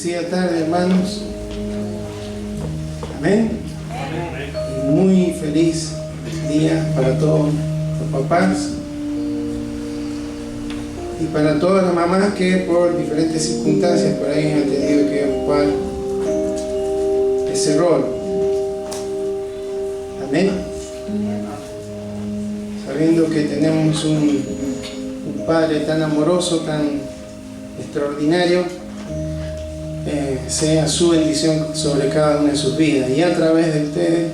Bendecida tarde, hermanos. Amén. Y muy feliz día para todos los papás y para todas las mamás que por diferentes circunstancias por ahí han tenido que ocupar ese rol. Amén. Sabiendo que tenemos un Padre tan amoroso, tan extraordinario, sea su bendición sobre cada una de sus vidas y a través de ustedes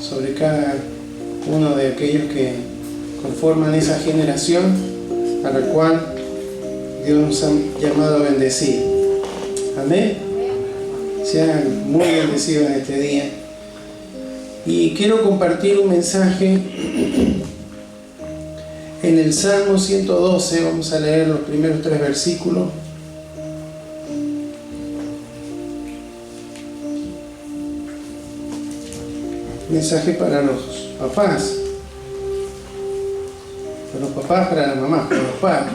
sobre cada uno de aquellos que conforman esa generación a la cual Dios nos ha llamado a bendecir. Amén. Sean muy bendecidos en este día. Y quiero compartir un mensaje en el Salmo 112. Vamos a leer los primeros 3 versículos. Mensaje para los papás. Para los papás, para las mamás, para los padres.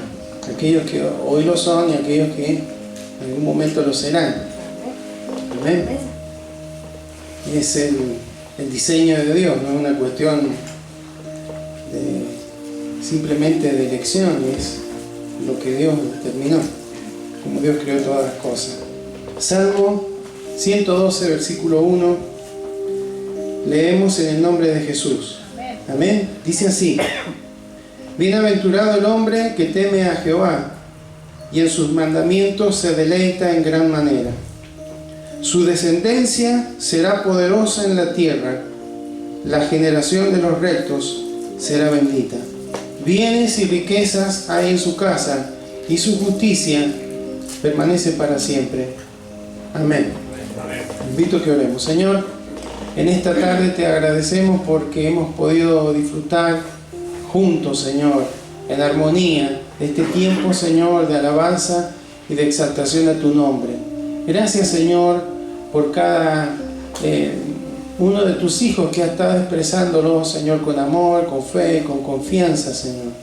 Aquellos que hoy lo son y aquellos que en algún momento lo serán. Amén. Y es el diseño de Dios, no es una cuestión simplemente de elección, es lo que Dios determinó, como Dios creó todas las cosas. Salmo 112, versículo 1, leemos en el nombre de Jesús. Amén. Dice así: bienaventurado el hombre que teme a Jehová y en sus mandamientos se deleita en gran manera. Su descendencia será poderosa en la tierra, la generación de los rectos será bendita. Bienes y riquezas hay en su casa, y su justicia permanece para siempre. Amén. Invito a que oremos. Señor, en esta tarde te agradecemos porque hemos podido disfrutar juntos, Señor, en armonía de este tiempo, Señor, de alabanza y de exaltación a tu nombre. Gracias, Señor, por cada uno de tus hijos que ha estado expresándolo, Señor, con amor, con fe, con confianza, Señor.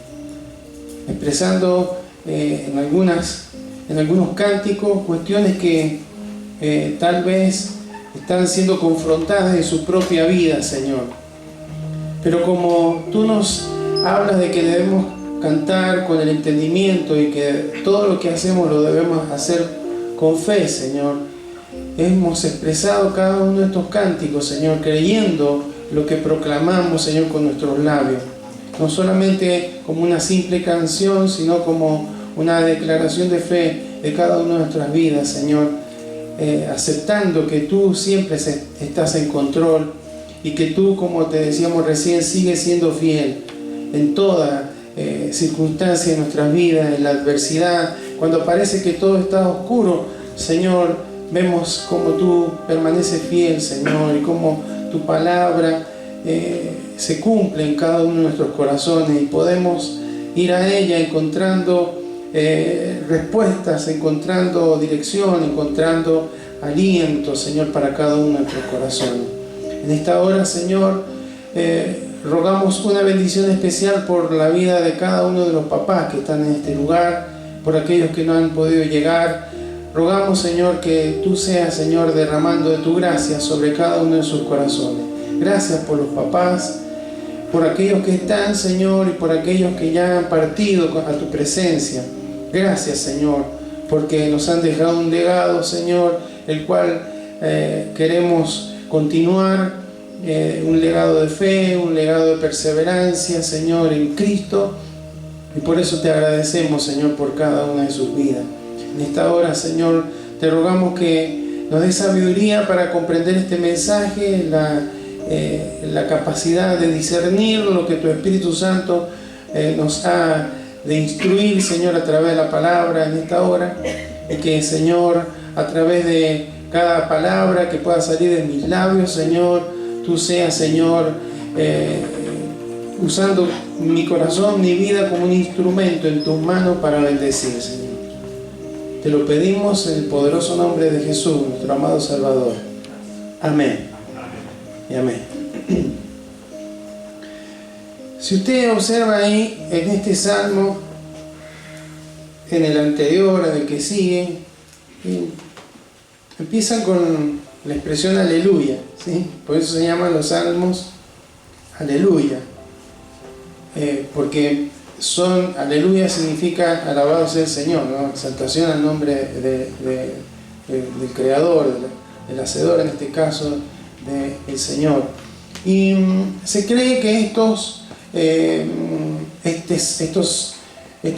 Expresando en algunos cánticos cuestiones que tal vez están siendo confrontadas en su propia vida, Señor. Pero como tú nos hablas de que debemos cantar con el entendimiento y que todo lo que hacemos lo debemos hacer con fe, Señor, hemos expresado cada uno de estos cánticos, Señor, creyendo lo que proclamamos, Señor, con nuestros labios. No solamente como una simple canción, sino como una declaración de fe de cada una de nuestras vidas, Señor, aceptando que tú siempre estás en control y que tú, como te decíamos recién, sigues siendo fiel en toda circunstancia de nuestras vidas, en la adversidad, cuando parece que todo está oscuro, Señor, vemos cómo tú permaneces fiel, Señor, y cómo tu palabra se cumple en cada uno de nuestros corazones y podemos ir a ella encontrando respuestas, encontrando dirección, encontrando aliento, Señor, para cada uno de nuestros corazones. En esta hora, Señor, rogamos una bendición especial por la vida de cada uno de los papás que están en este lugar, por aquellos que no han podido llegar. Rogamos, Señor, que tú seas, Señor, derramando de tu gracia sobre cada uno de sus corazones. Gracias por los papás, por aquellos que están, Señor, y por aquellos que ya han partido a tu presencia. Gracias, Señor, porque nos han dejado un legado, Señor, el cual queremos continuar, un legado de fe, un legado de perseverancia, Señor, en Cristo. Y por eso te agradecemos, Señor, por cada una de sus vidas. En esta hora, Señor, te rogamos que nos des sabiduría para comprender este mensaje, la capacidad de discernir lo que tu Espíritu Santo nos ha de instruir, Señor, a través de la palabra en esta hora. Y que, Señor, a través de cada palabra que pueda salir de mis labios, Señor, tú seas, Señor, usando mi corazón, mi vida como un instrumento en tus manos para bendecir, Señor. Te lo pedimos en el poderoso nombre de Jesús, nuestro amado Salvador. Amén. Y amén. Si usted observa ahí en este salmo, en el anterior, en el que sigue, empiezan con la expresión aleluya, ¿sí? Por eso se llaman los salmos aleluya, porque aleluya significa alabado sea el Señor, ¿no? Exaltación al nombre del Creador, del Hacedor, en este caso del Señor. Y se cree que estos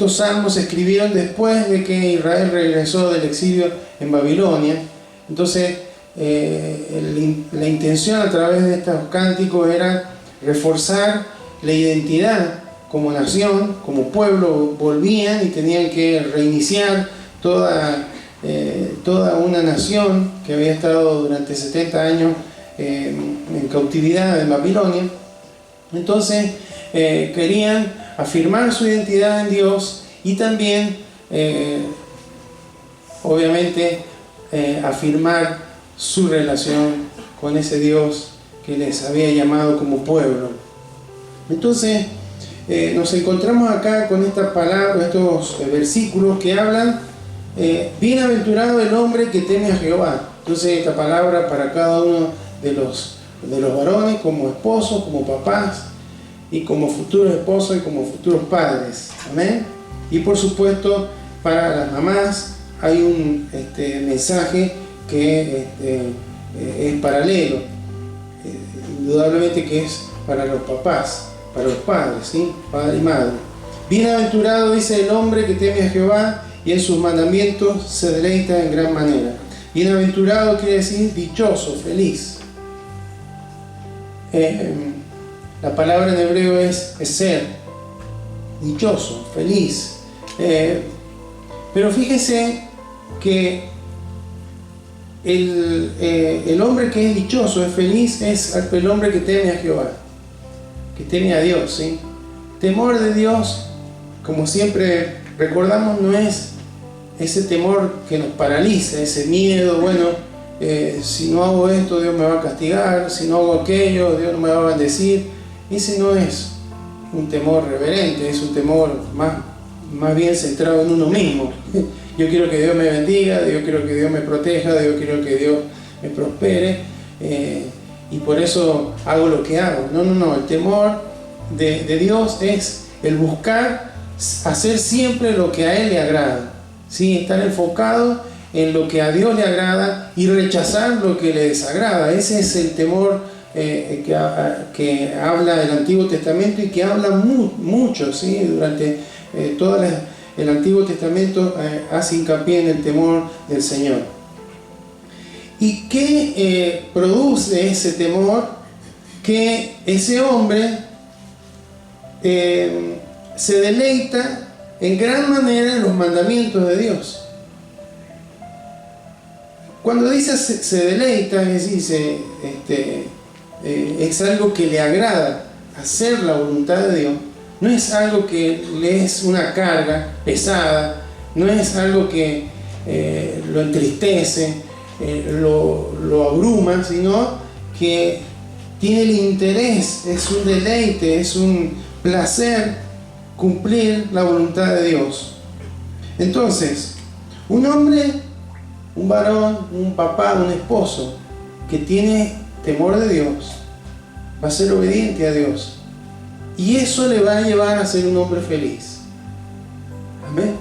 salmos se escribieron después de que Israel regresó del exilio en Babilonia. Entonces la intención a través de estos cánticos era reforzar la identidad como nación, como pueblo. Volvían y tenían que reiniciar toda una nación que había estado durante 70 años en cautividad en Babilonia. Entonces querían afirmar su identidad en Dios y también obviamente afirmar su relación con ese Dios que les había llamado como pueblo. Entonces nos encontramos acá con esta palabra, estos versículos que hablan bienaventurado el hombre que teme a Jehová. Entonces esta palabra para cada uno de los varones, como esposos, como papás y como futuros esposos y como futuros padres. Amén. Y por supuesto para las mamás hay un mensaje que es paralelo, indudablemente que es para los papás, para los padres, ¿sí? Padre y madre. Bienaventurado, dice, el hombre que teme a Jehová y en sus mandamientos se deleita en gran manera. Bienaventurado quiere decir dichoso, feliz. La palabra en hebreo es ser, dichoso, feliz. Pero fíjese que el hombre que es dichoso, es feliz, es el hombre que teme a Jehová, que teme a Dios, ¿sí? Temor de Dios, como siempre recordamos, no es ese temor que nos paraliza, ese miedo, bueno, si no hago esto, Dios me va a castigar, si no hago aquello, Dios no me va a bendecir. Ese no es un temor reverente, es un temor más bien centrado en uno mismo. Yo quiero que Dios me bendiga, yo quiero que Dios me proteja, yo quiero que Dios me prospere, y por eso hago lo que hago. No, el temor de Dios es el buscar hacer siempre lo que a Él le agrada, ¿sí? Estar enfocado en lo que a Dios le agrada y rechazar lo que le desagrada. Ese es el temor que habla el Antiguo Testamento y que habla mucho, ¿sí? Durante todo el Antiguo Testamento hace hincapié en el temor del Señor. ¿Y qué produce ese temor? Que ese hombre se deleita en gran manera en los mandamientos de Dios. Cuando dice se deleita, es decir, es algo que le agrada, hacer la voluntad de Dios. No es algo que le es una carga pesada, no es algo que lo entristece, lo abruma, sino que tiene el interés, es un deleite, es un placer cumplir la voluntad de Dios. Entonces, un hombre, un varón, un papá, un esposo que tiene temor de Dios va a ser obediente a Dios, y eso le va a llevar a ser un hombre feliz. Amén.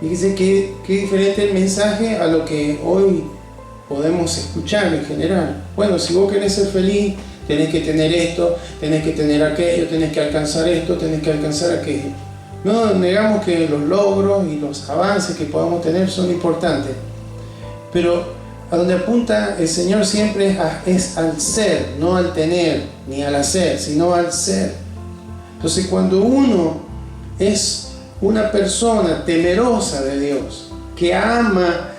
Fíjense qué diferente el mensaje a lo que hoy podemos escuchar en general. Bueno, si vos querés ser feliz, tenés que tener esto, tenés que tener aquello, tenés que alcanzar esto, tenés que alcanzar aquello. No negamos que los logros y los avances que podamos tener son importantes, pero a donde apunta el Señor siempre es al ser, no al tener ni al hacer, sino al ser. Entonces, cuando uno es una persona temerosa de Dios, que ama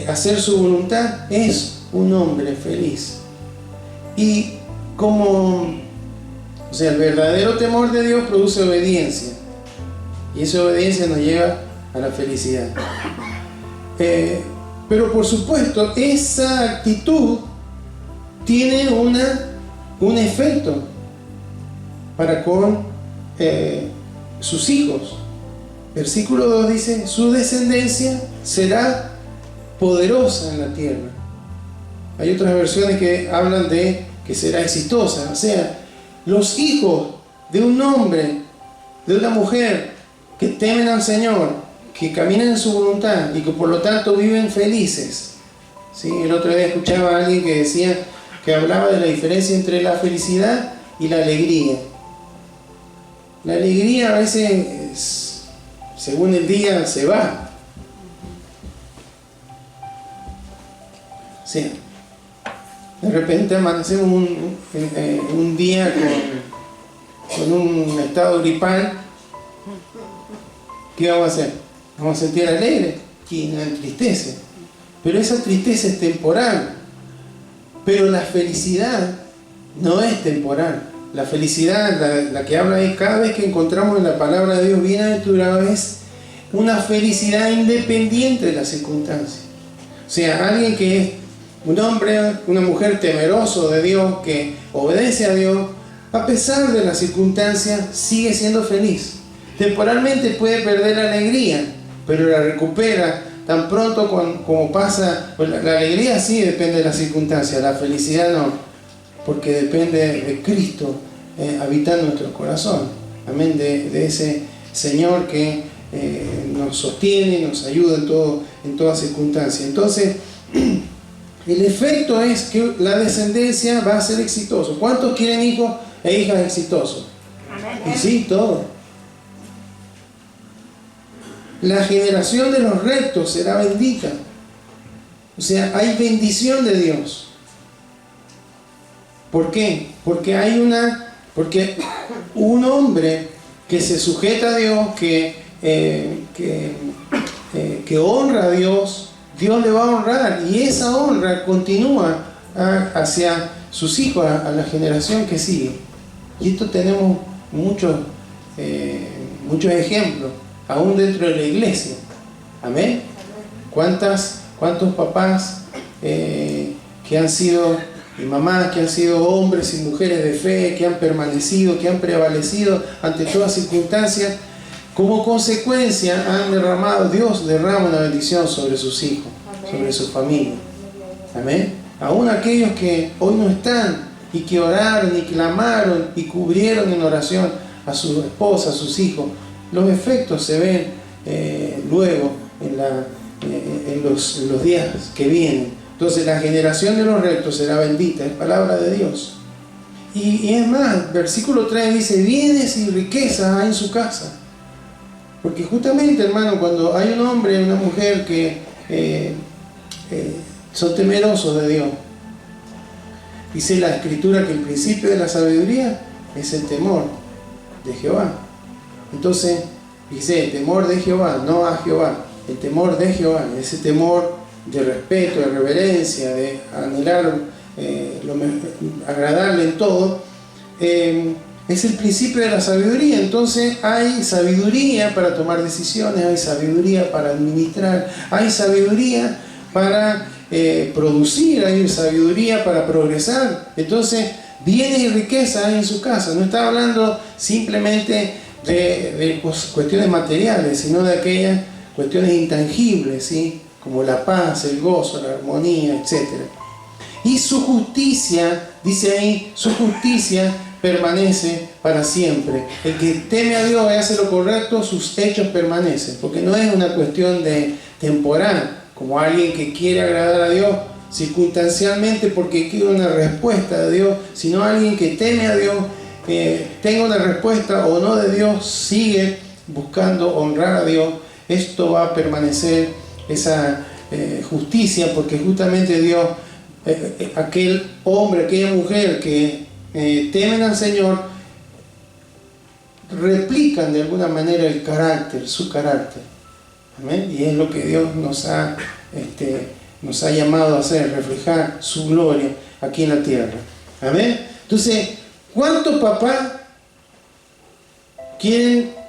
hacer su voluntad, es un hombre feliz. Y el verdadero temor de Dios produce obediencia, y esa obediencia nos lleva a la felicidad. Pero por supuesto, esa actitud tiene un efecto para con sus hijos. Versículo 2 dice: su descendencia será poderosa en la tierra. Hay otras versiones que hablan de que será exitosa. O sea, los hijos de un hombre, de una mujer que temen al Señor, que caminan en su voluntad y que por lo tanto viven felices. ¿Sí? El otro día escuchaba a alguien que decía, que hablaba de la diferencia entre la felicidad y la alegría. La alegría a veces, según el día, se va. Sí. De repente amanecemos un día con un estado gripal. ¿Qué vamos a hacer? Vamos a sentir alegre y nos entristece. Pero esa tristeza es temporal. Pero la felicidad no es temporal. La felicidad, la que habla ahí, cada vez que encontramos en la palabra de Dios bienaventurado, es una felicidad independiente de las circunstancias. O sea, alguien que es un hombre, una mujer temeroso de Dios, que obedece a Dios, a pesar de las circunstancias, sigue siendo feliz. Temporalmente puede perder la alegría, pero la recupera tan pronto como pasa. Pues la alegría sí depende de las circunstancias, la felicidad no, porque depende de Cristo habitando en nuestro corazón. Amén, de ese Señor que nos sostiene y nos ayuda en toda circunstancia. Entonces, el efecto es que la descendencia va a ser exitosa. ¿Cuántos quieren hijos e hijas exitosos? Y sí, todos. La generación de los rectos será bendita. O sea, hay bendición de Dios. ¿Por qué? Porque un hombre que se sujeta a Dios, que honra a Dios, Dios le va a honrar, y esa honra continúa hacia sus hijos, a la generación que sigue. Y esto tenemos muchos ejemplos, aún dentro de la iglesia. Amén. ¿Cuántos papás que han sido, y mamás que han sido hombres y mujeres de fe, que han permanecido, que han prevalecido ante todas circunstancias, como consecuencia Dios derrama una bendición sobre sus hijos, sobre su familia? Amén. Aún aquellos que hoy no están y que oraron y clamaron y cubrieron en oración a su esposa, a sus hijos, los efectos se ven luego en los días que vienen. Entonces la generación de los rectos será bendita, es palabra de Dios. Y es más, versículo 3 dice, bienes y riquezas hay en su casa. Porque justamente, hermano, cuando hay un hombre y una mujer que son temerosos de Dios, dice la Escritura que el principio de la sabiduría es el temor de Jehová. Entonces, dice, el temor de Jehová, no a Jehová, el temor de Jehová, ese temor de respeto, de reverencia, de anhelar agradarle en todo, es el principio de la sabiduría. Entonces hay sabiduría para tomar decisiones, hay sabiduría para administrar, hay sabiduría para producir, hay sabiduría para progresar. Entonces, bienes y riqueza hay en su casa. No está hablando simplemente de cuestiones materiales, sino de aquellas cuestiones intangibles, ¿sí? Como la paz, el gozo, la armonía, etc. Y su justicia, dice ahí, su justicia permanece para siempre. El que teme a Dios y hace lo correcto, sus hechos permanecen, porque no es una cuestión de temporal, como alguien que quiere agradar a Dios circunstancialmente porque quiere una respuesta de Dios, sino alguien que teme a Dios, tenga una respuesta o no de Dios, sigue buscando honrar a Dios. Esto va a permanecer, esa justicia, porque justamente Dios, aquel hombre, aquella mujer que temen al Señor, replican de alguna manera el carácter, su carácter. Amén. Y es lo que Dios nos ha llamado a hacer, reflejar su gloria aquí en la tierra. Amén. Entonces, ¿cuántos papás quieren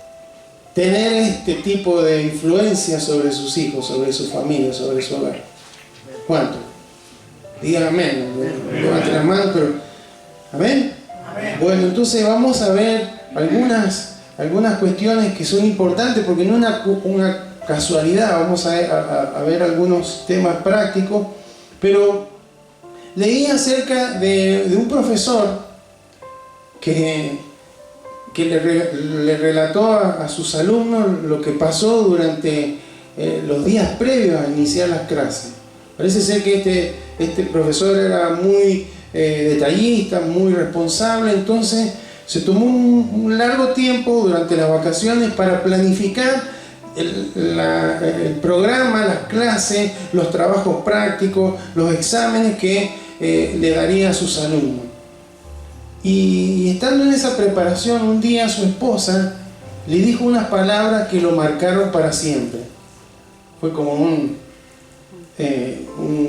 tener este tipo de influencia sobre sus hijos, sobre su familia, sobre su hogar? ¿Cuántos? Digan amén. Levanten las manos, pero amén. Amén. Bueno, entonces vamos a ver algunas cuestiones que son importantes, porque no es una casualidad, vamos a ver algunos temas prácticos, pero leí acerca de un profesor que le relató a sus alumnos lo que pasó durante los días previos a iniciar las clases. Parece ser que este profesor era muy detallista, muy responsable, entonces se tomó un largo tiempo durante las vacaciones para planificar el programa, las clases, los trabajos prácticos, los exámenes que le daría a sus alumnos. Y estando en esa preparación, un día su esposa le dijo unas palabras que lo marcaron para siempre. Fue como un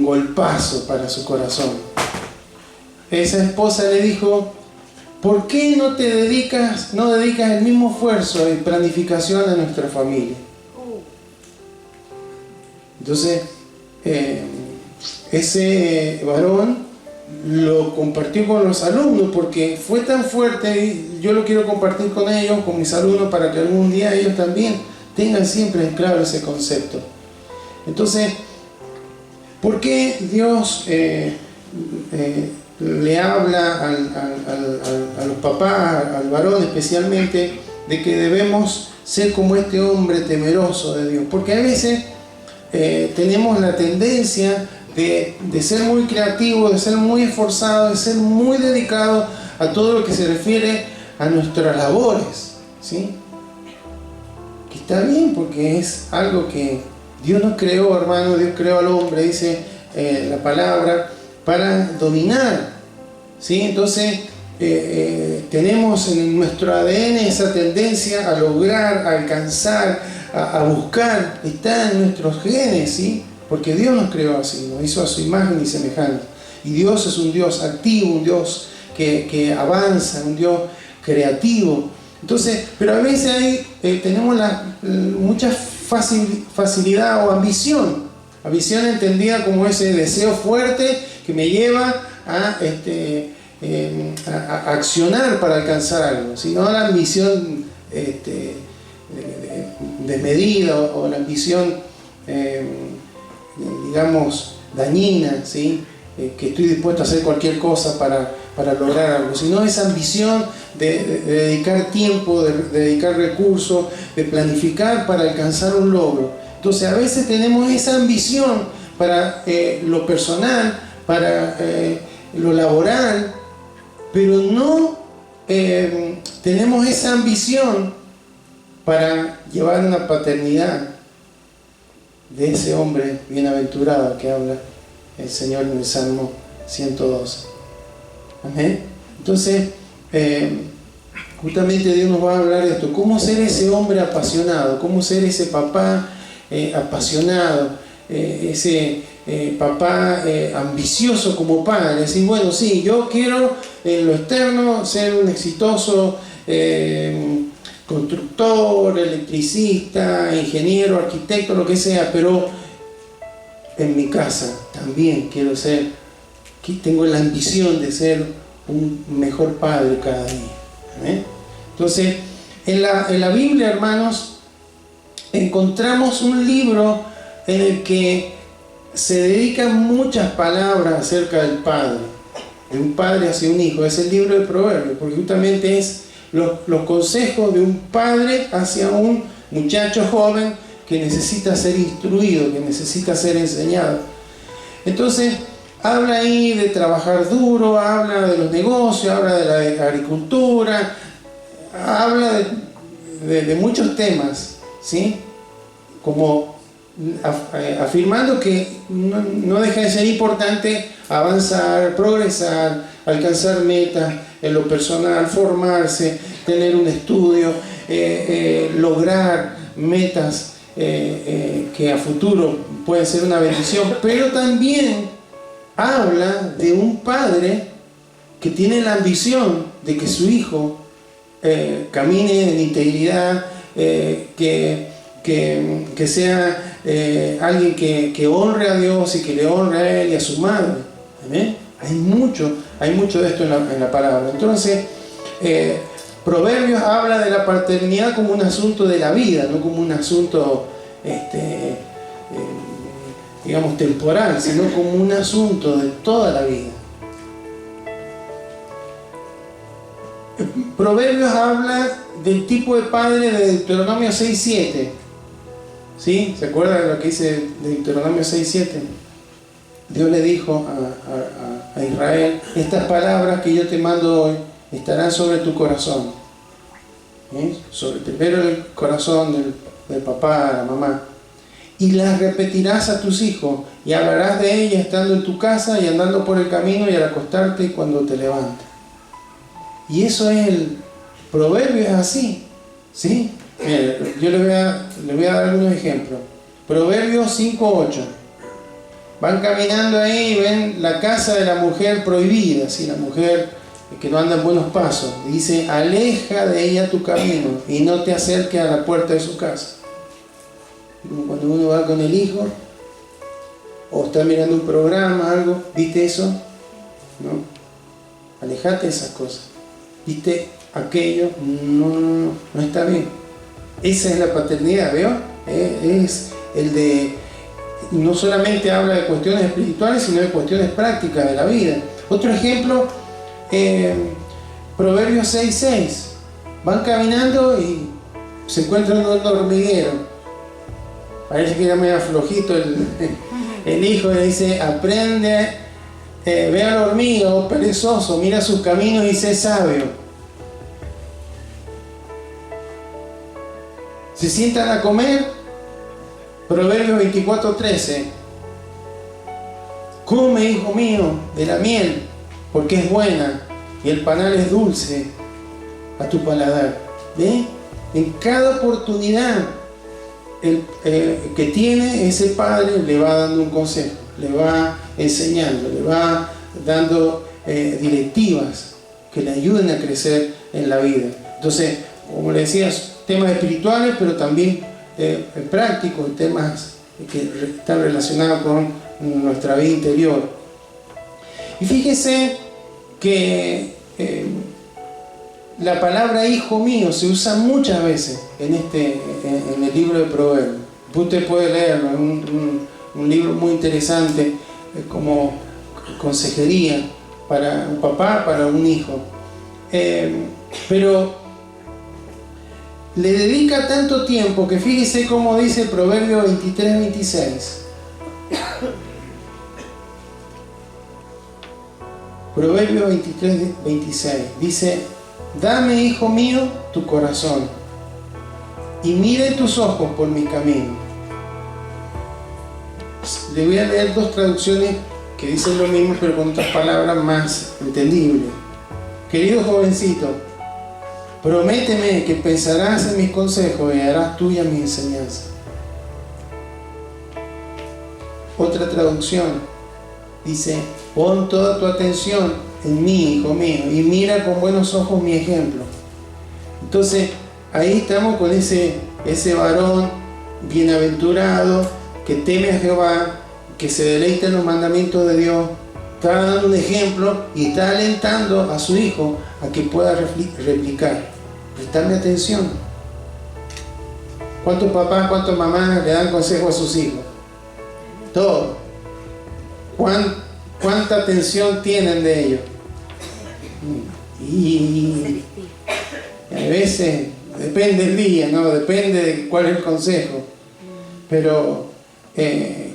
golpazo para su corazón. Esa esposa le dijo: ¿por qué no dedicas el mismo esfuerzo y planificación a nuestra familia? Entonces, ese varón lo compartió con los alumnos porque fue tan fuerte, y yo lo quiero compartir con ellos, con mis alumnos, para que algún día ellos también tengan siempre en claro ese concepto. Entonces, ¿por qué Dios le habla a los papás, al varón especialmente, de que debemos ser como este hombre temeroso de Dios? Porque a veces tenemos la tendencia de ser muy creativo, de ser muy esforzado, de ser muy dedicado a todo lo que se refiere a nuestras labores, ¿sí? Que está bien, porque es algo que Dios nos creó, hermano. Dios creó al hombre, dice la palabra, para dominar, ¿sí? Entonces tenemos en nuestro ADN esa tendencia a lograr, a alcanzar, a buscar, está en nuestros genes, ¿sí? Porque Dios nos creó así, nos hizo a su imagen y semejanza. Y Dios es un Dios activo, un Dios que avanza, un Dios creativo. Entonces, pero a veces tenemos mucha facilidad o ambición. Ambición entendida como ese deseo fuerte que me lleva a accionar para alcanzar algo, sino la ambición desmedida o la ambición digamos dañina, ¿sí? Que estoy dispuesto a hacer cualquier cosa para lograr algo, sino esa ambición de dedicar tiempo, de dedicar recursos, de planificar para alcanzar un logro. Entonces a veces tenemos esa ambición para lo personal, para lo laboral, pero no tenemos esa ambición para llevar una paternidad de ese hombre bienaventurado que habla el Señor en el Salmo 112. Amén. Entonces, justamente Dios nos va a hablar de esto: cómo ser ese hombre apasionado, cómo ser ese papá apasionado, ese papá ambicioso como padre. Decir, bueno, sí, yo quiero en lo externo ser un exitoso constructor, electricista, ingeniero, arquitecto, lo que sea, pero en mi casa también tengo la ambición de ser un mejor padre cada día. Entonces, en la Biblia, hermanos, encontramos un libro en el que se dedican muchas palabras acerca del padre, de un padre hacia un hijo. Es el libro de Proverbios, porque justamente es los consejos de un padre hacia un muchacho joven que necesita ser instruido, que necesita ser enseñado. Entonces, habla ahí de trabajar duro, habla de los negocios, habla de la agricultura, habla de muchos temas, ¿sí? Como afirmando que no deja de ser importante avanzar, progresar, alcanzar metas en lo personal, formarse, tener un estudio, lograr metas que a futuro pueden ser una bendición. Pero también habla de un padre que tiene la ambición de que su hijo camine en integridad, que sea alguien que honre a Dios y que le honre a él y a su madre. ¿Amén? Hay mucho de esto en la palabra. Entonces, Proverbios habla de la paternidad como un asunto de la vida, no como un asunto digamos, temporal, sino como un asunto de toda la vida. Proverbios habla del tipo de padre de Deuteronomio 6:7. ¿Sí? ¿Se acuerdan de lo que dice Deuteronomio 6:7? Dios le dijo a Israel: estas palabras que yo te mando hoy estarán sobre tu corazón. Sobre primero el corazón del papá, de la mamá. Y las repetirás a tus hijos, y hablarás de ellas estando en tu casa y andando por el camino y al acostarte y cuando te levantes. Y eso es el proverbio, es así, ¿sí? Mira, yo le voy a dar algunos ejemplos. Proverbios 5:8. Van caminando ahí y ven la casa de la mujer prohibida, ¿sí? La mujer que no anda en buenos pasos. Dice: aleja de ella tu camino y no te acerques a la puerta de su casa. Cuando uno va con el hijo o está mirando un programa, algo, ¿viste eso? ¿No? Alejate de esas cosas. ¿Viste aquello? No está bien. Esa es la paternidad, ¿veo? Es el de... No solamente habla de cuestiones espirituales, sino de cuestiones prácticas de la vida. Otro ejemplo, Proverbios 6:6. Van caminando y se encuentran en un hormiguero. Parece que era medio flojito el hijo, y le dice: aprende, ve a la hormiga, oh perezoso, mira sus caminos y sé sabio. Se sientan a comer. Proverbios 24:13. Come, hijo mío, de la miel, porque es buena, y el panal es dulce a tu paladar. ¿Ve? En cada oportunidad que tiene ese padre, le va dando un consejo, le va enseñando, le va dando directivas que le ayuden a crecer en la vida. Entonces, como le decías, temas espirituales, pero también prácticos, temas que están relacionados con nuestra vida interior. Y fíjese que la palabra hijo mío se usa muchas veces en el libro de Proverbios. Usted puede leerlo, es un libro muy interesante, como consejería para un papá, para un hijo. Pero le dedica tanto tiempo que fíjese cómo dice Proverbio 23:26. Proverbio 23:26 dice: dame, hijo mío, tu corazón, y mire tus ojos por mi camino. Le voy a leer dos traducciones que dicen lo mismo, pero con otras palabras más entendibles. Querido jovencito, prométeme que pensarás en mis consejos y harás tuya mi enseñanza. Otra traducción dice: pon toda tu atención en mí, hijo mío, y mira con buenos ojos mi ejemplo. Entonces, ahí estamos con ese varón bienaventurado que teme a Jehová, que se deleita en los mandamientos de Dios. Está dando un ejemplo y está alentando a su hijo a que pueda replicar. Prestarme atención. ¿Cuántos papás, cuántas mamás le dan consejo a sus hijos? Todo. ¿Cuánta atención tienen de ellos? Y a veces depende del día, ¿no? Depende de cuál es el consejo. Pero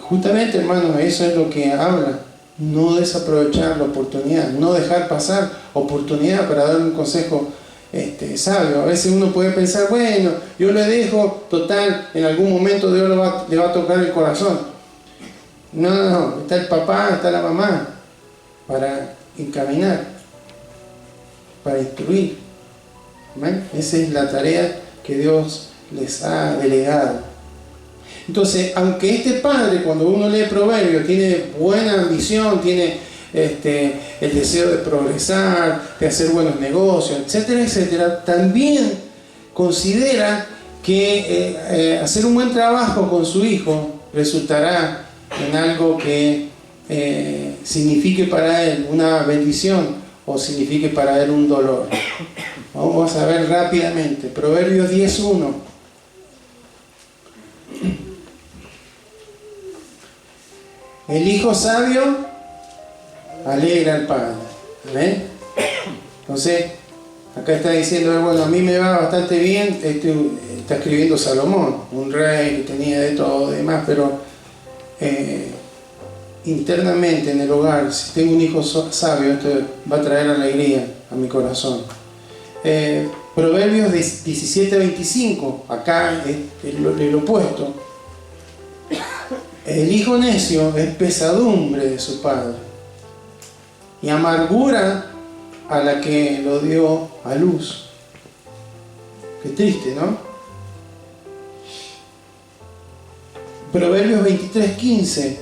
justamente, hermanos, eso es lo que habla. No desaprovechar la oportunidad, no dejar pasar oportunidad para dar un consejo sabio. A veces uno puede pensar: bueno, yo le dejo, total, en algún momento Dios le va a tocar el corazón. No, está el papá, está la mamá para encaminar, para instruir. ¿Ven? Esa es la tarea que Dios les ha delegado. Entonces, aunque este padre, cuando uno lee Proverbios, tiene buena ambición, tiene el deseo de progresar, de hacer buenos negocios, etcétera, etcétera, también considera que hacer un buen trabajo con su hijo resultará en algo que signifique para él una bendición o signifique para él un dolor. Vamos a ver rápidamente. Proverbios 10:1. El hijo sabio alegra al padre. ¿Amén? Entonces, acá está diciendo, bueno, a mí me va bastante bien. Está escribiendo Salomón, un rey que tenía de todo, demás, pero internamente en el hogar, si tengo un hijo sabio, esto va a traer alegría a mi corazón. Proverbios 17:25, acá es el opuesto. El hijo necio es pesadumbre de su padre y amargura a la que lo dio a luz. Qué triste, ¿no? Proverbios 23:15.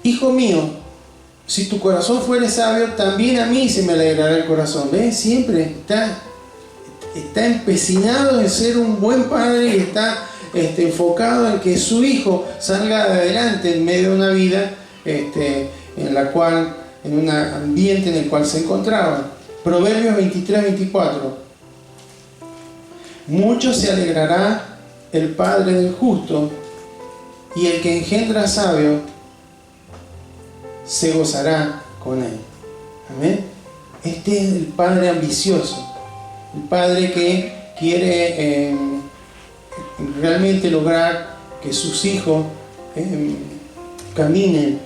Hijo mío, si tu corazón fuere sabio, también a mí se me alegrará el corazón. ¿Ves? Siempre está empecinado en ser un buen padre y está enfocado en que su hijo salga adelante en medio de una vida en un ambiente en el cual se encontraba. Proverbios 23:24. Mucho se alegrará el padre del justo, y el que engendra sabio se gozará con él. Amén. Este es el padre ambicioso, el padre que quiere realmente lograr que sus hijos caminen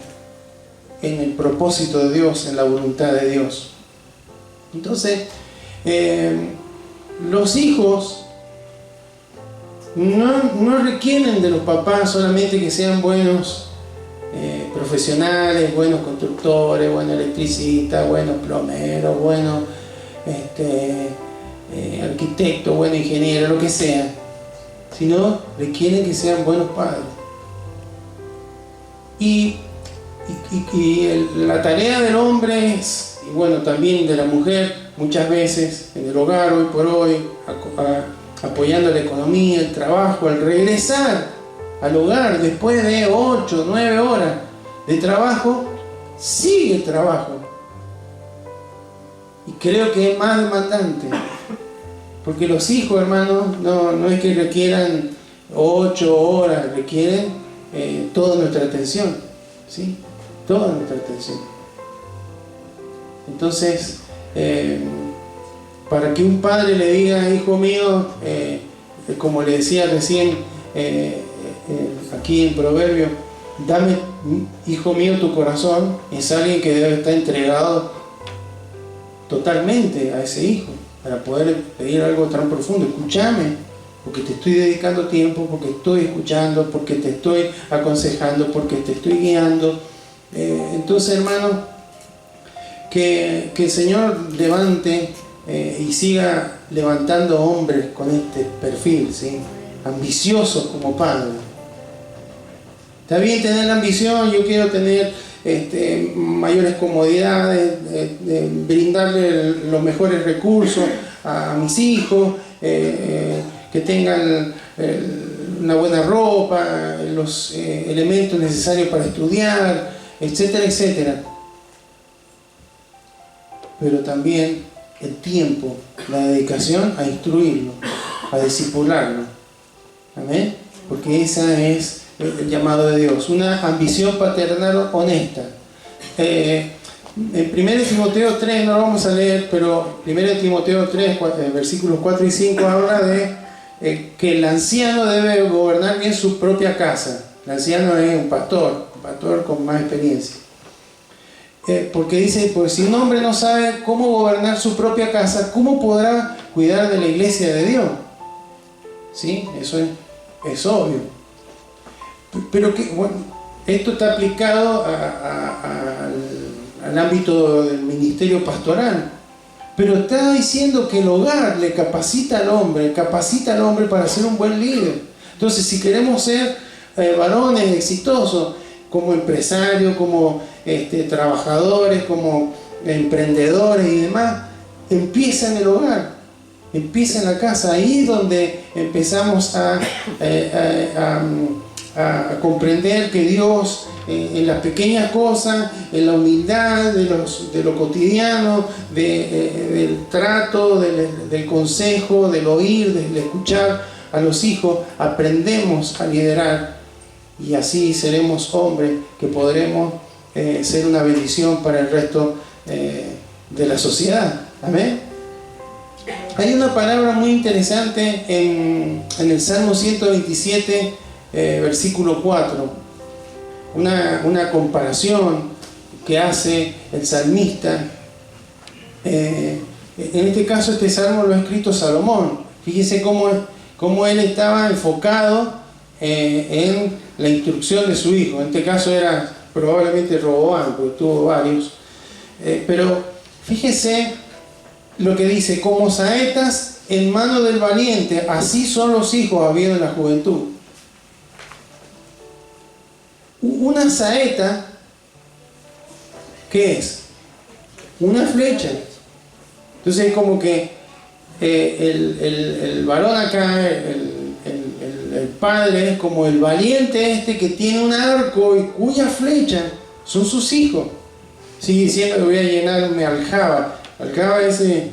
en el propósito de Dios, en la voluntad de Dios. Entonces, los hijos no requieren de los papás solamente que sean buenos profesionales, buenos constructores, buenos electricistas, buenos plomeros, buenos arquitectos, buenos ingenieros, lo que sea, sino requieren que sean buenos padres. Y la tarea del hombre es, y bueno, también de la mujer, muchas veces en el hogar, hoy por hoy, apoyando la economía, el trabajo, al regresar al hogar después de 8 o 9 horas de trabajo, sigue el trabajo. Y creo que es más demandante, porque los hijos, hermanos, no es que requieran 8 horas, requieren toda nuestra atención, ¿sí? Toda nuestra atención. Entonces, para que un padre le diga, hijo mío, como le decía recién aquí en Proverbio, dame, hijo mío, tu corazón, es alguien que debe estar entregado totalmente a ese hijo para poder pedir algo tan profundo. Escúchame, porque te estoy dedicando tiempo, porque estoy escuchando, porque te estoy aconsejando, porque te estoy guiando. Entonces, hermano, que el Señor levante y siga levantando hombres con este perfil, ¿sí? Ambiciosos como padre. Está bien tener la ambición, yo quiero tener mayores comodidades, brindarle los mejores recursos a mis hijos, que tengan una buena ropa, los elementos necesarios para estudiar, etcétera, etcétera. Pero también el tiempo, la dedicación a instruirlo, a discipularlo. Amén. Porque esa es el llamado de Dios, una ambición paternal honesta. En 1 Timoteo 3, no lo vamos a leer, pero 1 Timoteo 3, versículos 4 y 5 habla de que el anciano debe gobernar bien su propia casa. El anciano es un pastor con más experiencia. Porque dice, pues si un hombre no sabe cómo gobernar su propia casa, ¿cómo podrá cuidar de la iglesia de Dios? ¿Sí? Eso es obvio. Pero que, bueno, esto está aplicado al ámbito del ministerio pastoral. Pero está diciendo que el hogar le capacita al hombre para ser un buen líder. Entonces, si queremos ser varones exitosos, como empresarios, como trabajadores, como emprendedores y demás, empieza en el hogar, empieza en la casa. Ahí es donde empezamos a comprender que Dios, en las pequeñas cosas, en la humildad de lo cotidiano, del trato, del consejo, del oír, del escuchar a los hijos, aprendemos a liderar y así seremos hombres que podremos ser una bendición para el resto de la sociedad. Amén. Hay una palabra muy interesante en el Salmo 127, versículo 4. Una comparación que hace el salmista. En este caso, este salmo lo ha escrito Salomón. Fíjese cómo él estaba enfocado en la instrucción de su hijo. En este caso era probablemente Roboam, porque tuvo varios. Pero fíjese lo que dice: como saetas en mano del valiente, así son los hijos habidos en la juventud. Una saeta, ¿qué es? Una flecha. Entonces es como que el varón acá, el padre, es como el valiente que tiene un arco y cuya flecha son sus hijos. Sigue diciendo que voy a llenarme aljaba. Aljaba ese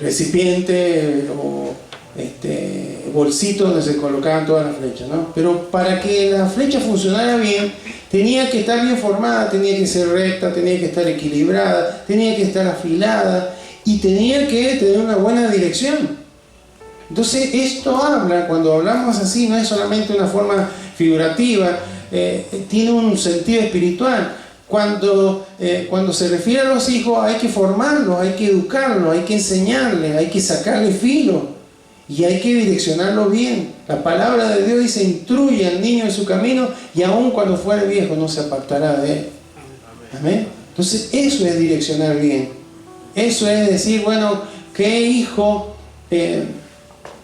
recipiente o bolsito donde se colocaban todas las flechas, ¿no? Pero para que la flecha funcionara bien, tenía que estar bien formada, tenía que ser recta, tenía que estar equilibrada, tenía que estar afilada y tenía que tener una buena dirección. Entonces esto habla, cuando hablamos así, no es solamente una forma figurativa, tiene un sentido espiritual. Cuando se refiere a los hijos, hay que formarlos, hay que educarlos, hay que enseñarles, hay que sacarle filo y hay que direccionarlo bien. La palabra de Dios dice: instruye al niño en su camino y aun cuando fuere viejo no se apartará de él. Amén. Entonces eso es direccionar bien. Eso es decir, bueno, ¿qué hijo?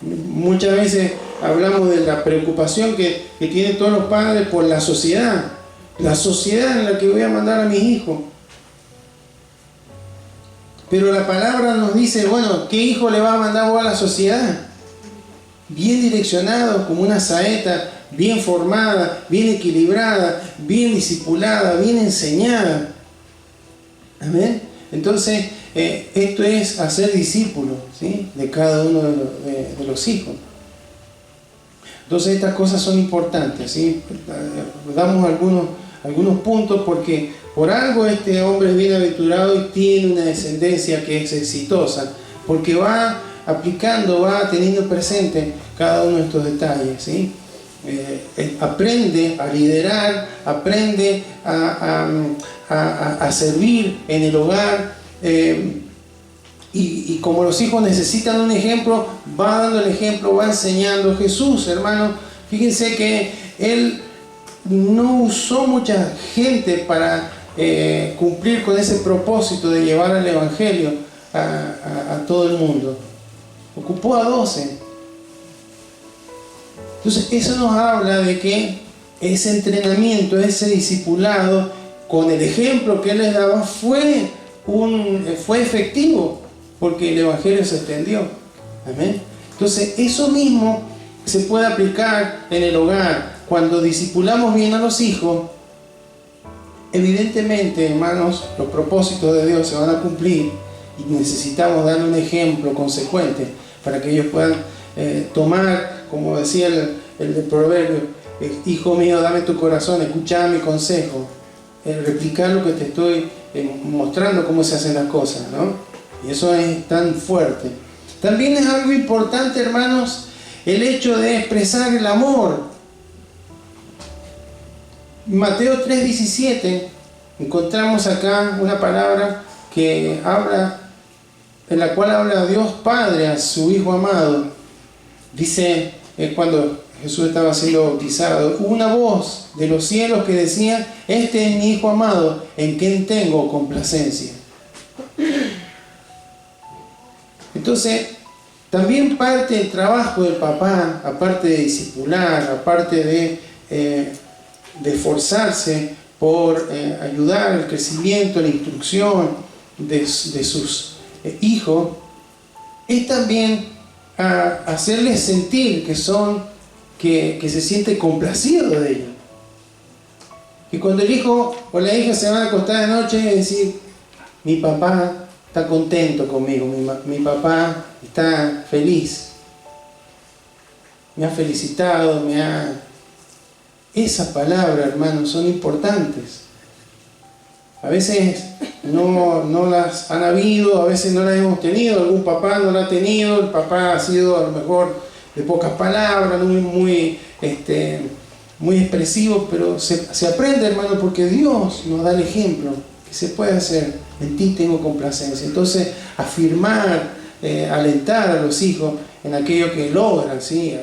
Muchas veces hablamos de la preocupación que tienen todos los padres por la sociedad. La sociedad en la que voy a mandar a mis hijos. Pero la palabra nos dice, bueno, ¿qué hijo le va a mandar vos a la sociedad? Bien direccionado, como una saeta, bien formada, bien equilibrada, bien discipulada, bien enseñada. Amén. Entonces, esto es hacer discípulos, ¿sí?, de cada uno de los hijos. Entonces, estas cosas son importantes, ¿sí? Damos algunos puntos porque por algo este hombre es bienaventurado y tiene una descendencia que es exitosa, porque va aplicando, va teniendo presente cada uno de estos detalles, ¿sí? Aprende a liderar, aprende a servir en el hogar, y como los hijos necesitan un ejemplo, va dando el ejemplo, va enseñando. Jesús, hermano, fíjense que Él no usó mucha gente para cumplir con ese propósito de llevar el Evangelio a todo el mundo. Ocupó a 12. Entonces eso nos habla de que ese entrenamiento, ese discipulado, con el ejemplo que Él les daba, fue efectivo, porque el Evangelio se extendió. Amén. Entonces eso mismo se puede aplicar en el hogar. Cuando discipulamos bien a los hijos, evidentemente, hermanos, los propósitos de Dios se van a cumplir y necesitamos darle un ejemplo consecuente para que ellos puedan tomar, como decía el proverbio: hijo mío, dame tu corazón, escucha mi consejo, replicar lo que te estoy mostrando, cómo se hacen las cosas, ¿no? Y eso es tan fuerte. También es algo importante, hermanos, el hecho de expresar el amor. En Mateo 3:17 encontramos acá una palabra que habla, en la cual habla a Dios Padre, a su Hijo amado. Dice, cuando Jesús estaba siendo bautizado, una voz de los cielos que decía: este es mi Hijo amado, en quien tengo complacencia. Entonces, también parte del trabajo del papá, aparte de discipular, aparte de esforzarse por ayudar al crecimiento, la instrucción de sus hijos, es también hacerles sentir que se siente complacido de ellos. Y cuando el hijo o la hija se van a acostar de noche, es decir: mi papá está contento conmigo, mi papá está feliz, me ha felicitado, Esas palabras, hermanos, son importantes. A veces no las han habido, a veces no las hemos tenido, algún papá no la ha tenido, el papá ha sido a lo mejor de pocas palabras, muy expresivo, pero se aprende, hermano, porque Dios nos da el ejemplo que se puede hacer. En ti tengo complacencia. Entonces, afirmar, alentar a los hijos en aquello que logran, ¿sí?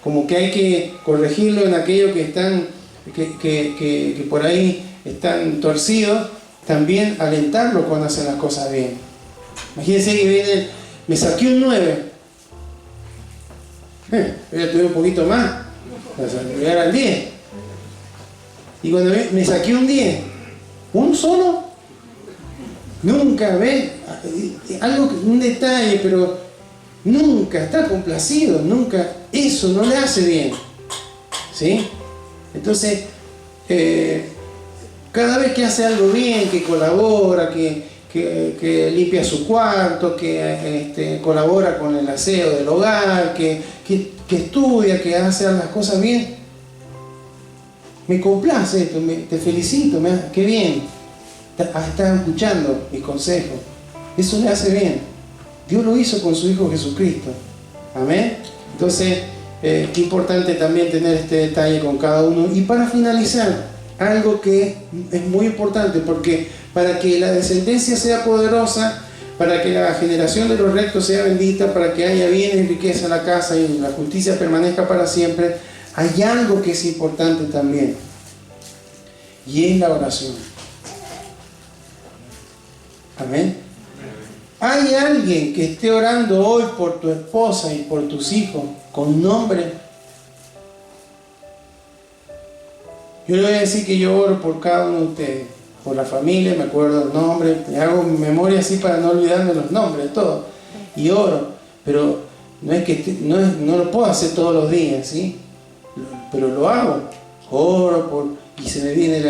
Como que hay que corregirlo en aquello que están, que por ahí están torcidos, también alentarlo cuando hacen las cosas bien. Imagínense que viene, me saqué un 9. Ya tuve un poquito más, ya era el 10. Y cuando me saqué un 10, ¿uno solo? Nunca, ¿ves? Un detalle, pero nunca está complacido, nunca. Eso no le hace bien, ¿sí? Entonces, cada vez que hace algo bien, que colabora, que limpia su cuarto, que colabora con el aseo del hogar, que estudia, que hace las cosas bien, me complace esto, te felicito, qué bien, estás escuchando mis consejos, eso le hace bien. Dios lo hizo con su Hijo Jesucristo, amén. Entonces, qué importante también tener este detalle con cada uno. Y para finalizar, algo que es muy importante, porque para que la descendencia sea poderosa, para que la generación de los rectos sea bendita, para que haya bienes y riqueza en la casa y la justicia permanezca para siempre, hay algo que es importante también, y es la oración. Amén. ¿Hay alguien que esté orando hoy por tu esposa y por tus hijos con nombre? Yo le voy a decir que yo oro por cada uno de ustedes, por la familia, me acuerdo el nombre, me hago memoria así para no olvidarme los nombres, todo, y oro, pero no lo puedo hacer todos los días, ¿sí? Pero lo hago, oro y se me viene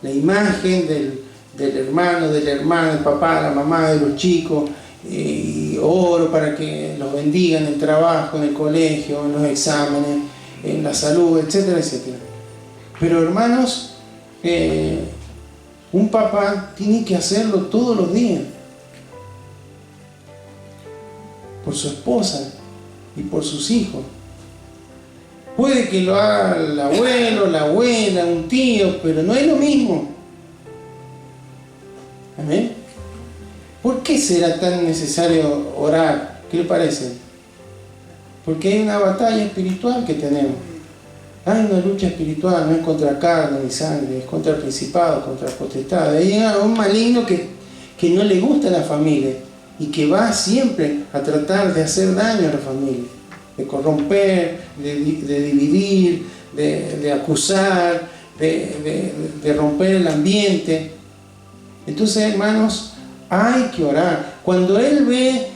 la imagen del hermano, de la hermana, el papá, la mamá, de los chicos, y oro para que los bendiga en el trabajo, en el colegio, en los exámenes, en la salud, etcétera, etcétera. Pero hermanos, un papá tiene que hacerlo todos los días por su esposa y por sus hijos. Puede que lo haga el abuelo, la abuela, un tío, pero no es lo mismo. ¿Amén? ¿Por qué será tan necesario orar? ¿Qué le parece? Porque hay una batalla espiritual que tenemos. Hay una lucha espiritual, no es contra carne ni sangre, es contra el principado, contra el potestad. Hay un maligno que no le gusta a la familia y que va siempre a tratar de hacer daño a la familia, de corromper, de dividir, de acusar, de romper el ambiente. Entonces, hermanos, hay que orar. Cuando él ve,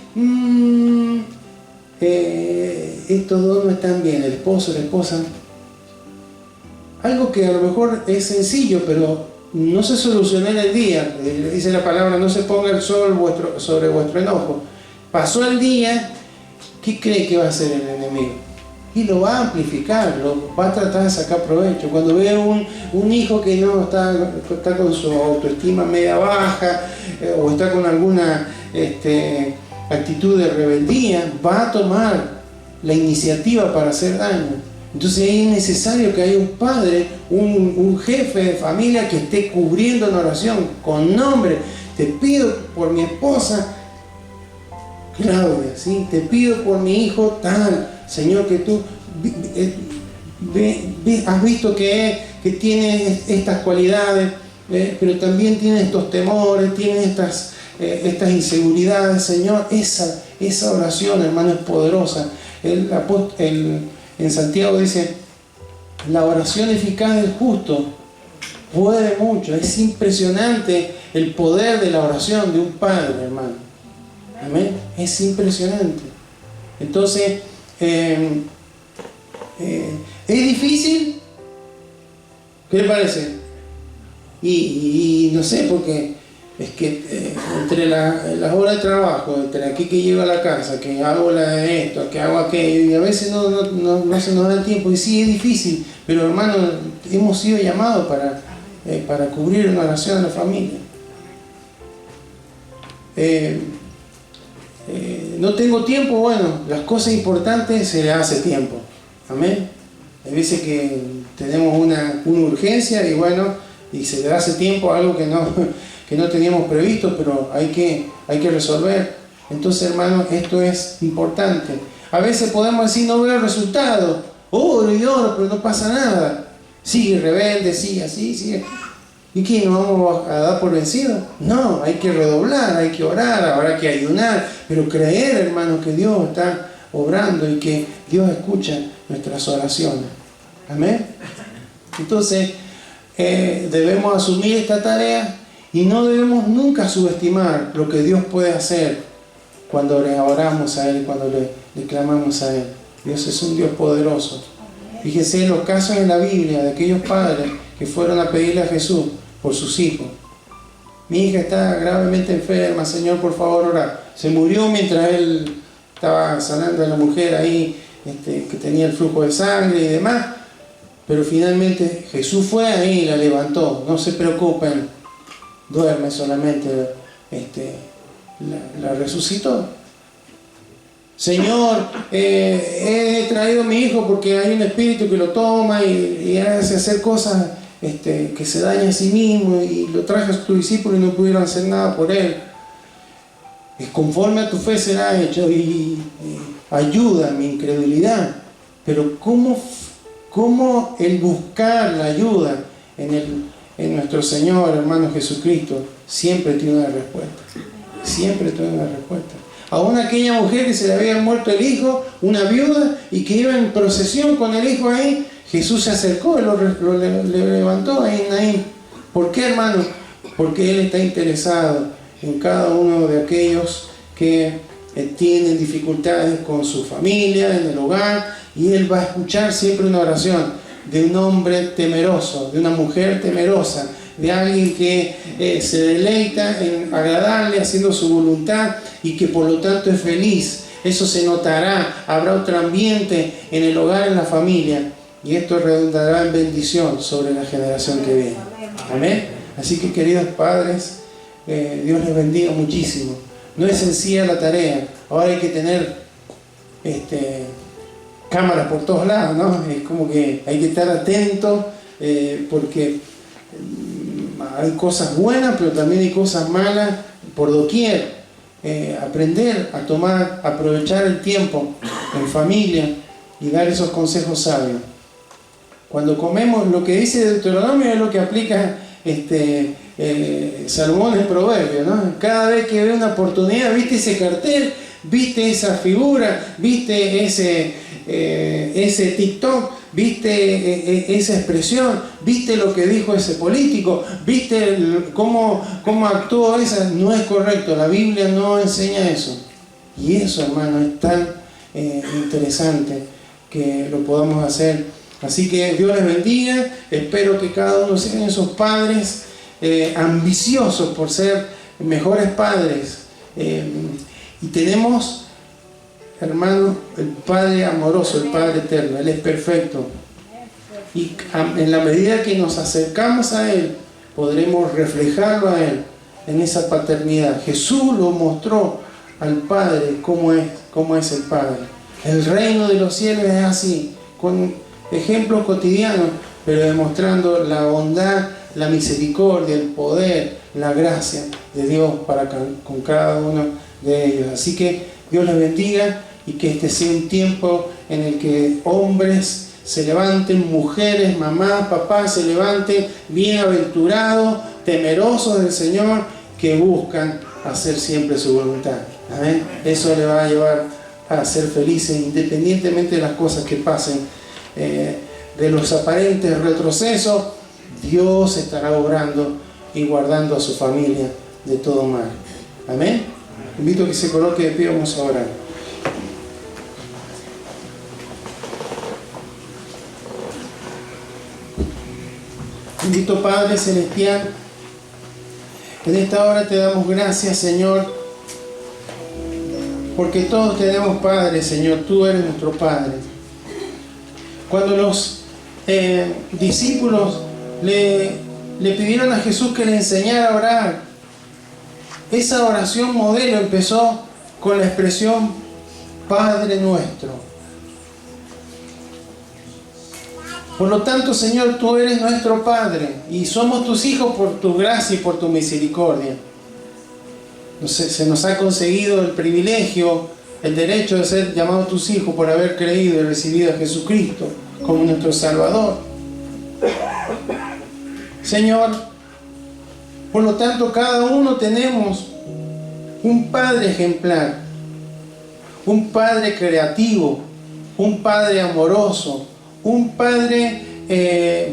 estos dos no están bien, el esposo, la esposa, algo que a lo mejor es sencillo, pero no se solucionó en el día. Dice la palabra, no se ponga el sol sobre vuestro enojo. Pasó el día, ¿qué cree que va a hacer el enemigo? Y lo va a amplificar, lo va a tratar de sacar provecho. Cuando ve un hijo que no está con su autoestima media baja, o está con alguna actitud de rebeldía, va a tomar la iniciativa para hacer daño. Entonces es necesario que haya un padre, un jefe de familia que esté cubriendo en oración, con nombre. Te pido por mi esposa Claudia, ¿sí? Te pido por mi hijo tal, Señor, que tú has visto que tiene estas cualidades, pero también tiene estos temores, tiene estas inseguridades, Señor. Esa oración, hermano, es poderosa. En Santiago dice, la oración eficaz del justo puede mucho. Es impresionante el poder de la oración de un padre, hermano. Amén. Es impresionante. Entonces, ¿es difícil? ¿Qué le parece? Y no sé, porque es que entre las horas de trabajo, entre aquí que llego a la casa, que hago esto, que hago aquello, y a veces no se nos da el tiempo, y sí es difícil, pero hermano, hemos sido llamados para cubrir una oración a la familia. No tengo tiempo, bueno, las cosas importantes se le hace tiempo, amén. Hay veces que tenemos una urgencia y bueno, y se le hace tiempo a algo que no teníamos previsto, pero hay que resolver. Entonces, hermanos, esto es importante. A veces podemos decir, no veo el resultado, oro y oro, pero no pasa nada. Sigue rebelde, sigue así, sigue. ¿Y qué? ¿Nos vamos a dar por vencidos? No, hay que redoblar, hay que orar, habrá que ayunar, pero creer, hermanos, que Dios está obrando y que Dios escucha nuestras oraciones. Amén. Entonces, debemos asumir esta tarea y no debemos nunca subestimar lo que Dios puede hacer cuando le oramos a Él y cuando le clamamos a Él. Dios es un Dios poderoso. Fíjense en los casos en la Biblia de aquellos padres que fueron a pedirle a Jesús por sus hijos. Mi hija está gravemente enferma, Señor, por favor, ora. Se murió mientras él estaba sanando a la mujer ahí, que tenía el flujo de sangre y demás. Pero finalmente Jesús fue ahí y la levantó. No se preocupen, duerme solamente, la resucitó. Señor, he traído a mi hijo porque hay un espíritu que lo toma y hace hacer cosas que se daña a sí mismo, y lo traje a tus discípulos y no pudieron hacer nada por él. Conforme a tu fe será hecho, y ayuda a mi incredulidad. Pero ¿cómo el buscar la ayuda en nuestro Señor, hermano Jesucristo, siempre tiene una respuesta? Siempre tiene una respuesta. Aún aquella mujer que se le había muerto el hijo, una viuda, y que iba en procesión con el hijo ahí, Jesús se acercó y le levantó ahí en Naín. ¿Por qué, hermano? Porque Él está interesado en cada uno de aquellos que tienen dificultades con su familia, en el hogar, y Él va a escuchar siempre una oración de un hombre temeroso, de una mujer temerosa, de alguien que se deleita en agradarle, haciendo su voluntad, y que por lo tanto es feliz. Eso se notará, habrá otro ambiente en el hogar, en la familia, y esto redundará en bendición sobre la generación que viene. Amén. Así que, queridos padres, Dios les bendiga muchísimo. No es sencilla la tarea. Ahora hay que tener cámaras por todos lados, ¿no? Es como que hay que estar atentos, porque hay cosas buenas, pero también hay cosas malas por doquier. Aprender a aprovechar el tiempo en familia y dar esos consejos sabios. Cuando comemos, lo que dice Deuteronomio es lo que aplica Salomón en Proverbios, ¿no? Cada vez que ve una oportunidad, viste ese cartel, viste esa figura, viste ese TikTok, viste esa expresión, viste lo que dijo ese político, viste cómo actuó esa. No es correcto, la Biblia no enseña eso. Y eso, hermano, es tan interesante que lo podamos hacer. Así que Dios les bendiga. Espero que cada uno sean esos padres ambiciosos por ser mejores padres. Y tenemos, hermano, el Padre amoroso, el Padre eterno. Él es perfecto. Y en la medida que nos acercamos a Él, podremos reflejarlo a Él en esa paternidad. Jesús lo mostró al Padre cómo es el Padre. El reino de los cielos es así, con ejemplos cotidianos, pero demostrando la bondad, la misericordia, el poder, la gracia de Dios para con cada uno de ellos. Así que Dios les bendiga, y que este sea un tiempo en el que hombres se levanten, mujeres, mamás, papás se levanten bienaventurados, temerosos del Señor, que buscan hacer siempre su voluntad. Amén. Eso le va a llevar a ser felices independientemente de las cosas que pasen, de los aparentes retrocesos. Dios estará obrando y guardando a su familia de todo mal. Amén. Invito a que se coloque de pie, vamos a orar. Bendito Padre Celestial, En esta hora te damos gracias, Señor, porque todos tenemos Padre, Señor. Tú eres nuestro Padre. Cuando los discípulos le pidieron a Jesús que le enseñara a orar, esa oración modelo empezó con la expresión Padre nuestro. Por lo tanto, Señor, tú eres nuestro Padre y somos tus hijos por tu gracia y por tu misericordia. Se nos ha conseguido el privilegio, el derecho de ser llamados tus hijos por haber creído y recibido a Jesucristo como nuestro Salvador. Señor, por lo tanto, cada uno tenemos un Padre ejemplar, un Padre creativo, un Padre amoroso, un Padre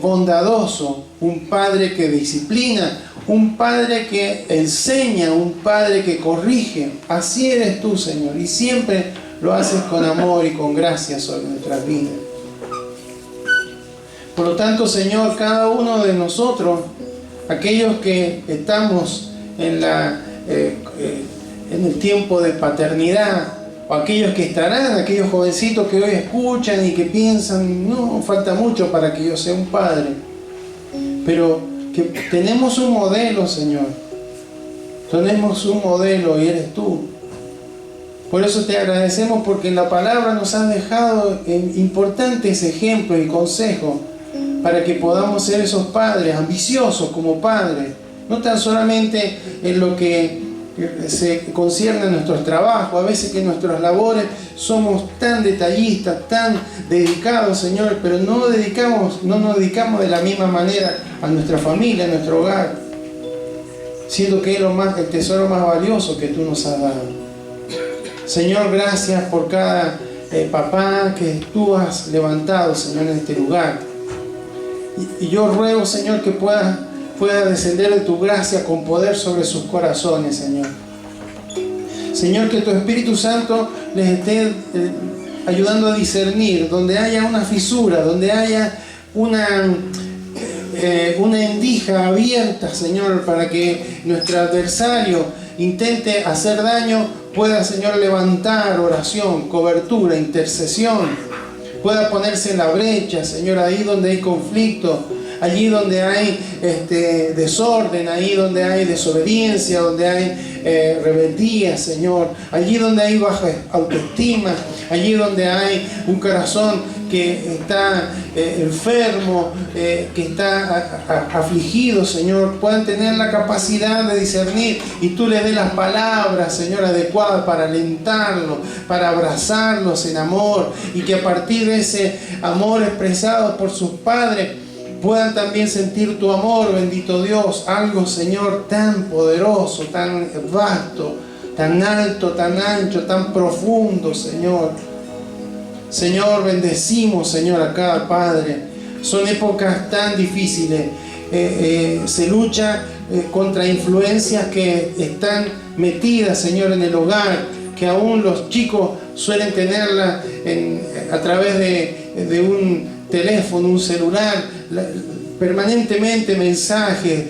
bondadoso, un Padre que disciplina, un Padre que enseña, un Padre que corrige. Así eres tú, Señor, y siempre lo haces con amor y con gracia sobre nuestras vidas. Por lo tanto, Señor, cada uno de nosotros, aquellos que estamos en el tiempo de paternidad, o aquellos que estarán, aquellos jovencitos que hoy escuchan y que piensan, no, falta mucho para que yo sea un padre, pero que tenemos un modelo, Señor. Tenemos un modelo y eres tú. Por eso te agradecemos, porque en la palabra nos has dejado importantes ejemplos y consejos para que podamos ser esos padres ambiciosos como padres, no tan solamente en lo que se concierne a nuestros trabajos. A veces que en nuestras labores somos tan detallistas, tan dedicados, Señor, pero no nos dedicamos de la misma manera a nuestra familia, a nuestro hogar, siendo que es el tesoro más valioso que tú nos has dado. Señor, gracias por cada papá que tú has levantado, Señor, en este lugar. Y yo ruego, Señor, que pueda descender de tu gracia con poder sobre sus corazones, Señor. Señor, que tu Espíritu Santo les esté ayudando a discernir donde haya una fisura, donde haya una endija abierta, Señor, para que nuestro adversario intente hacer daño, pueda, Señor, levantar oración, cobertura, intercesión, pueda ponerse en la brecha, Señor, ahí donde hay conflicto, allí donde hay desorden, ahí donde hay desobediencia, donde hay rebeldía, Señor, allí donde hay baja autoestima, allí donde hay un corazón que está enfermo, que está afligido, Señor, puedan tener la capacidad de discernir y tú les des las palabras, Señor, adecuadas para alentarlos, para abrazarlos en amor, y que a partir de ese amor expresado por sus padres puedan también sentir tu amor, bendito Dios, algo, Señor, tan poderoso, tan vasto, tan alto, tan ancho, tan profundo, Señor. Señor, bendecimos, Señor, a cada padre. Son épocas tan difíciles. Se lucha contra influencias que están metidas, Señor, en el hogar, que aún los chicos suelen tenerla a través de un teléfono, un celular, permanentemente mensajes,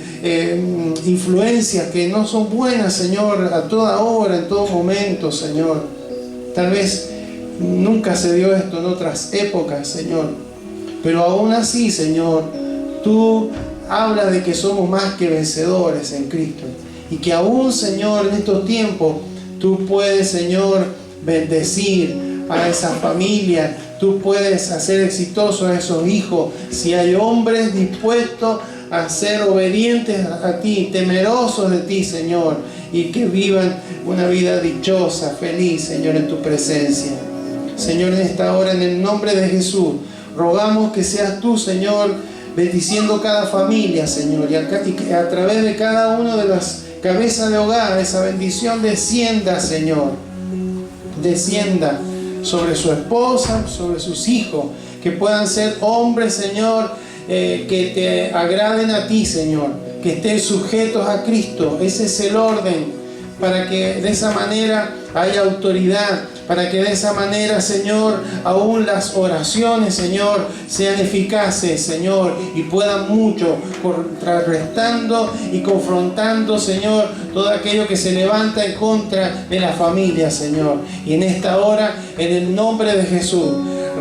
influencias que no son buenas, Señor, a toda hora, en todo momento, Señor. Tal vez nunca se dio esto en otras épocas, Señor, pero aún así, Señor, tú hablas de que somos más que vencedores en Cristo, y que aún, Señor, en estos tiempos tú puedes, Señor, bendecir a esa familia. Tú puedes hacer exitosos a esos hijos si hay hombres dispuestos a ser obedientes a ti, temerosos de ti, Señor, y que vivan una vida dichosa, feliz, Señor, en tu presencia. Señor, en esta hora, en el nombre de Jesús, rogamos que seas tú, Señor, bendiciendo cada familia, Señor, y que a través de cada uno de las cabezas de hogar, esa bendición descienda, Señor, descienda sobre su esposa, sobre sus hijos, que puedan ser hombres, Señor, que te agraden a ti, Señor, que estén sujetos a Cristo. Ese es el orden, para que de esa manera haya autoridad, para que de esa manera, Señor, aún las oraciones, Señor, sean eficaces, Señor, y puedan mucho, contrarrestando y confrontando, Señor, todo aquello que se levanta en contra de la familia, Señor. Y en esta hora, en el nombre de Jesús,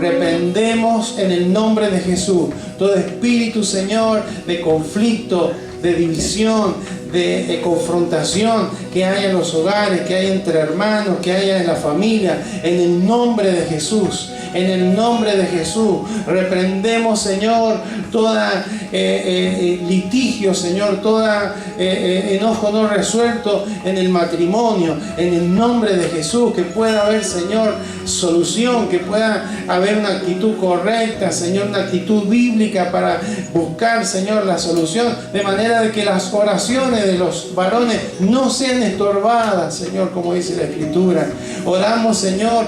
reprendemos en el nombre de Jesús todo espíritu, Señor, de conflicto, de división, de confrontación que haya en los hogares, que haya entre hermanos, que haya en la familia, en el nombre de Jesús. En el nombre de Jesús reprendemos, Señor, toda litigio, Señor, toda enojo no resuelto en el matrimonio. En el nombre de Jesús, que pueda haber, Señor, solución, que pueda haber una actitud correcta, Señor, una actitud bíblica para buscar, Señor, la solución, de manera de que las oraciones de los varones no sean estorbadas, Señor, como dice la Escritura. Oramos, Señor,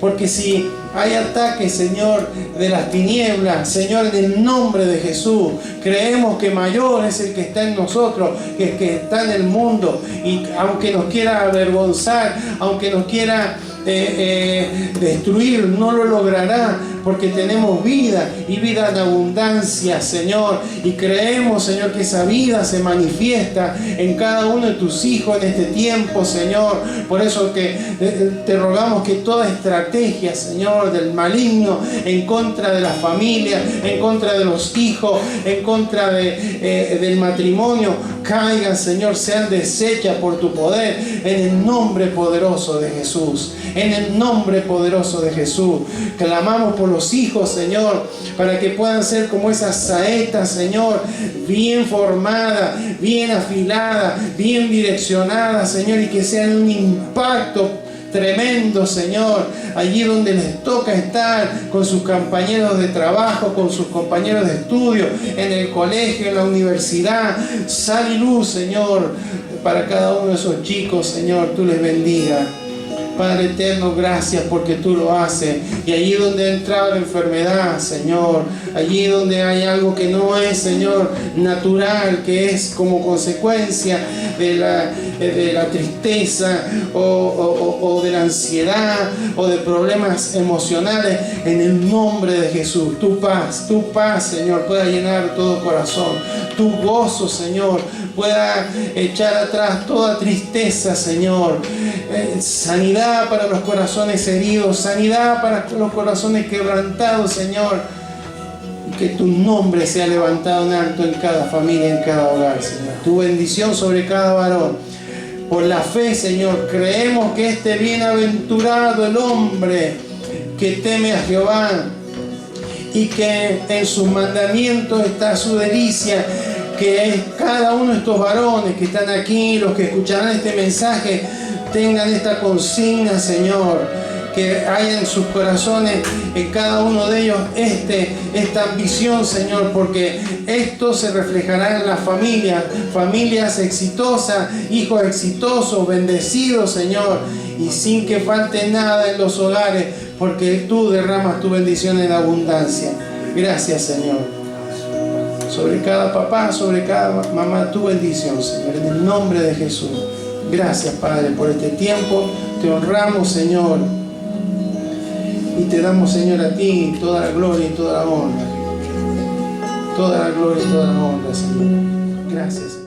porque si hay ataques, Señor, de las tinieblas, Señor, en el nombre de Jesús, creemos que mayor es el que está en nosotros que el que está en el mundo. Y aunque nos quiera avergonzar, aunque nos quiera destruir, no lo logrará, porque tenemos vida y vida en abundancia, Señor, y creemos, Señor, que esa vida se manifiesta en cada uno de tus hijos en este tiempo, Señor. Por eso que te rogamos que toda estrategia, Señor, del maligno en contra de la familia, en contra de los hijos, en contra del matrimonio, caigan, Señor, sean deshechas por tu poder, en el nombre poderoso de Jesús. En el nombre poderoso de Jesús. Clamamos por los hijos, Señor, para que puedan ser como esas saetas, Señor, bien formadas, bien afiladas, bien direccionadas, Señor, y que sean un impacto tremendo, Señor, allí donde les toca estar, con sus compañeros de trabajo, con sus compañeros de estudio, en el colegio, en la universidad. Sal y luz, Señor, para cada uno de esos chicos, Señor, tú les bendiga. Padre eterno, gracias porque tú lo haces. Y allí donde ha entrado la enfermedad, Señor, allí donde hay algo que no es, Señor, natural, que es como consecuencia de la tristeza o de la ansiedad o de problemas emocionales, en el nombre de Jesús, tu paz, Señor, pueda llenar todo corazón. Tu gozo, Señor, pueda echar atrás toda tristeza, Señor. Sanidad para los corazones heridos, sanidad para los corazones quebrantados, Señor. Y que tu nombre sea levantado en alto en cada familia, en cada hogar, Señor. Tu bendición sobre cada varón. Por la fe, Señor, creemos que este bienaventurado el hombre que teme a Jehová y que en sus mandamientos está su delicia. Que cada uno de estos varones que están aquí, los que escucharán este mensaje, tengan esta consigna, Señor, que haya en sus corazones, en cada uno de ellos, esta ambición, Señor, porque esto se reflejará en las familias exitosas, hijos exitosos, bendecidos, Señor, y sin que falte nada en los hogares, porque tú derramas tu bendición en abundancia. Gracias, Señor. Sobre cada papá, sobre cada mamá, tu bendición, Señor, en el nombre de Jesús. Gracias, Padre, por este tiempo. Te honramos, Señor, y te damos, Señor, a ti toda la gloria y toda la honra. Toda la gloria y toda la honra, Señor. Gracias.